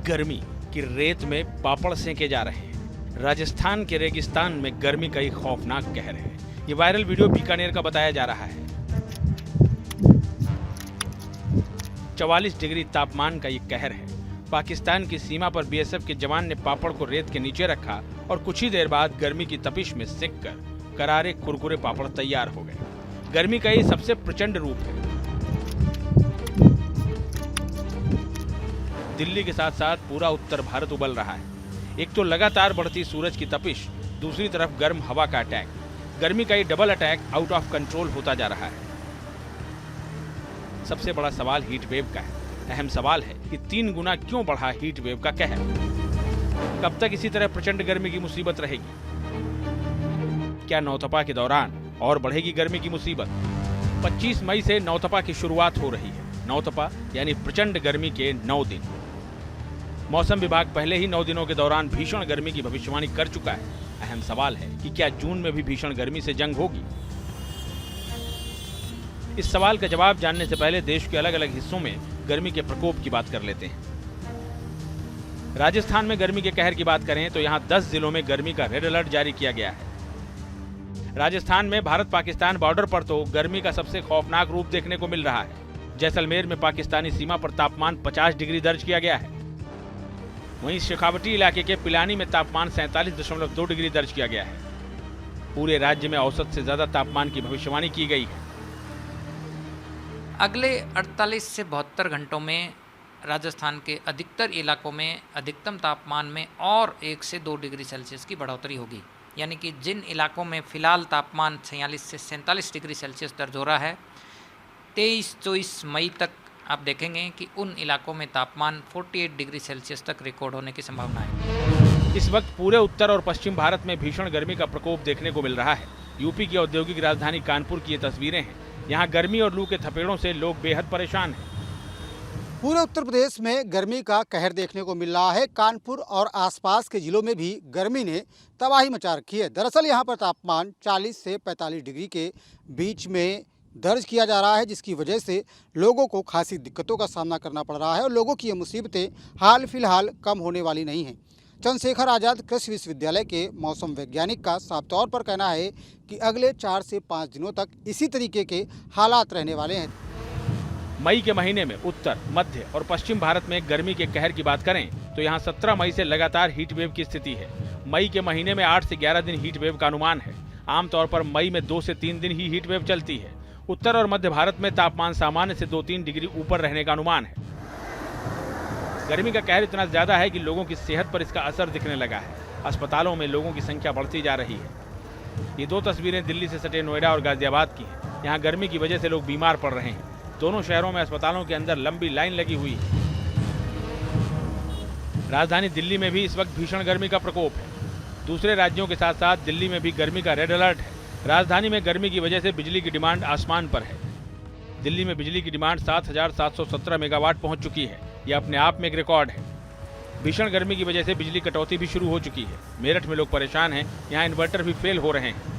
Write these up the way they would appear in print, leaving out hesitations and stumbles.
गर्मी कि रेत में पापड़ सेंके जा रहे हैं। राजस्थान के रेगिस्तान में गर्मी का एक खौफनाक कहर है। ये वायरल वीडियो बीकानेर का बताया जा रहा है। 44 डिग्री तापमान का ये कहर है। पाकिस्तान की सीमा पर बीएसएफ के जवान ने पापड़ को रेत के नीचे रखा और कुछ ही देर बाद गर्मी की तपिश में सेंककर करारे कुरकुरे पापड़ तैयार हो गए। गर्मी का ये सबसे प्रचंड रूप है। दिल्ली के साथ साथ पूरा उत्तर भारत उबल रहा है। एक तो लगातार बढ़ती सूरज की तपिश, दूसरी तरफ गर्म हवा का अटैक। गर्मी का ये double attack out of control होता जा रहा है। सबसे बड़ा सवाल हीट वेव का है। अहम सवाल है कि 3 गुना क्यों बढ़ा हीट वेव का कहर? कब तक इसी तरह प्रचंड गर्मी की मुसीबत रहेगी? क्या नौतपा के दौरान और बढ़ेगी गर्मी की मुसीबत? 25 मई से नौतपा की शुरुआत हो रही है। नौतपा यानी प्रचंड गर्मी के 9 दिन। मौसम विभाग पहले ही 9 दिनों के दौरान भीषण गर्मी की भविष्यवाणी कर चुका है। अहम सवाल है कि क्या जून में भी भीषण गर्मी से जंग होगी? इस सवाल का जवाब जानने से पहले देश के अलग अलग हिस्सों में गर्मी के प्रकोप की बात कर लेते हैं। राजस्थान में गर्मी के कहर की बात करें तो यहां 10 जिलों में गर्मी का रेड अलर्ट जारी किया गया है। राजस्थान में भारत पाकिस्तान बॉर्डर पर तो गर्मी का सबसे खौफनाक रूप देखने को मिल रहा है। जैसलमेर में पाकिस्तानी सीमा पर तापमान 50 डिग्री दर्ज किया गया है। वहीं शेखावटी इलाके के पिलानी में तापमान 47.2 डिग्री दर्ज किया गया है। पूरे राज्य में औसत से ज्यादा तापमान की भविष्यवाणी की गई है। अगले 48 से 72 घंटों में राजस्थान के अधिकतर इलाकों में अधिकतम तापमान में और 1 से 2 डिग्री सेल्सियस की बढ़ोतरी होगी। यानी कि जिन इलाकों में फ़िलहाल तापमान 46 से 47 डिग्री सेल्सियस दर्ज हो रहा है, 23-24 मई तक आप देखेंगे कि उन इलाकों में तापमान 48 डिग्री सेल्सियस तक रिकॉर्ड होने की संभावना है। इस वक्त पूरे उत्तर और पश्चिम भारत में भीषण गर्मी का प्रकोप देखने को मिल रहा है। यूपी की औद्योगिक राजधानी कानपुर की ये तस्वीरें हैं। यहाँ गर्मी और लू के थपेड़ों से लोग बेहद परेशान हैं। पूरे उत्तर प्रदेश में गर्मी का कहर देखने को मिल रहा है। कानपुर और आसपास के जिलों में भी गर्मी ने तबाही मचा रखी है। दरअसल यहाँ पर तापमान 40 से 45 डिग्री के बीच में दर्ज किया जा रहा है, जिसकी वजह से लोगों को खासी दिक्कतों का सामना करना पड़ रहा है और लोगों की ये मुसीबतें हाल फिलहाल कम होने वाली नहीं हैं। चंद्रशेखर आज़ाद कृषि विश्वविद्यालय के मौसम वैज्ञानिक का साफ तौर पर कहना है कि अगले 4 से 5 दिनों तक इसी तरीके के हालात रहने वाले हैं। मई के महीने में उत्तर, मध्य और पश्चिम भारत में गर्मी के कहर की बात करें तो यहाँ 17 मई से लगातार हीट वेव की स्थिति है। मई के महीने में 8 से 11 दिन हीट वेव का अनुमान है। आमतौर पर मई में 2 से 3 दिन ही हीट वेव चलती है। उत्तर और मध्य भारत में तापमान सामान्य से 2-3 डिग्री ऊपर रहने का अनुमान है। गर्मी का कहर इतना ज्यादा है कि लोगों की सेहत पर इसका असर दिखने लगा है। अस्पतालों में लोगों की संख्या बढ़ती जा रही है। ये 2 तस्वीरें दिल्ली से सटे नोएडा और गाजियाबाद की हैं। यहाँ गर्मी की वजह से लोग बीमार पड़ रहे हैं। दोनों शहरों में अस्पतालों के अंदर लंबी लाइन लगी हुई है। राजधानी दिल्ली में भी इस वक्त भीषण गर्मी का प्रकोप है। दूसरे राज्यों के साथ साथ दिल्ली में भी गर्मी का रेड अलर्ट है। राजधानी में गर्मी की वजह से बिजली की डिमांड आसमान पर है। दिल्ली में बिजली की डिमांड 7,717 मेगावाट पहुंच चुकी है। यह अपने आप में एक रिकॉर्ड है। भीषण गर्मी की वजह से बिजली कटौती भी शुरू हो चुकी है। मेरठ में लोग परेशान हैं। यहाँ इन्वर्टर भी फेल हो रहे हैं।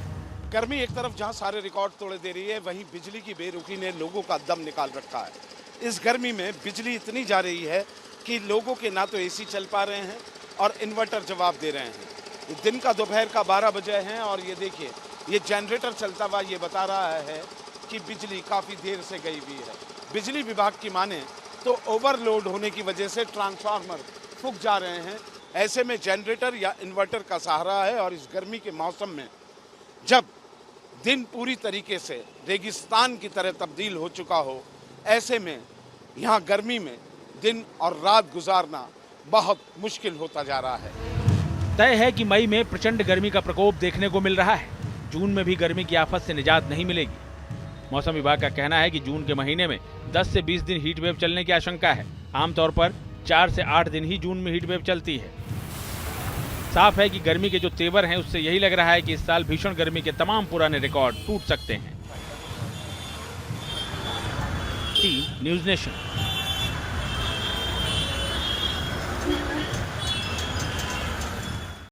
गर्मी एक तरफ जहां सारे रिकॉर्ड तोड़ दे रही है, वहीं बिजली की बेरुखी ने लोगों का दम निकाल रखा है। इस गर्मी में बिजली इतनी जा रही है कि लोगों के ना तो एसी चल पा रहे हैं और इन्वर्टर जवाब दे रहे हैं। दिन का दोपहर का 12 बजे हैं और ये देखिए, ये जनरेटर चलता हुआ ये बता रहा है कि बिजली काफ़ी देर से गई हुई है। बिजली विभाग की माने तो ओवरलोड होने की वजह से ट्रांसफार्मर फूक जा रहे हैं। ऐसे में जनरेटर या इन्वर्टर का सहारा है। और इस गर्मी के मौसम में जब दिन पूरी तरीके से रेगिस्तान की तरह तब्दील हो चुका हो, ऐसे में यहाँ गर्मी में दिन और रात गुजारना बहुत मुश्किल होता जा रहा है। तय है कि मई में प्रचंड गर्मी का प्रकोप देखने को मिल रहा है। जून में भी गर्मी की आफत से निजात नहीं मिलेगी। मौसम विभाग का कहना है कि जून के महीने में 10 से 20 दिन हीट वेव चलने की आशंका है। आमतौर पर 4 से 8 दिन ही जून में हीट वेव चलती है। साफ है कि गर्मी के जो तेवर हैं, उससे यही लग रहा है कि इस साल भीषण गर्मी के तमाम पुराने रिकॉर्ड टूट सकते हैं। News nation.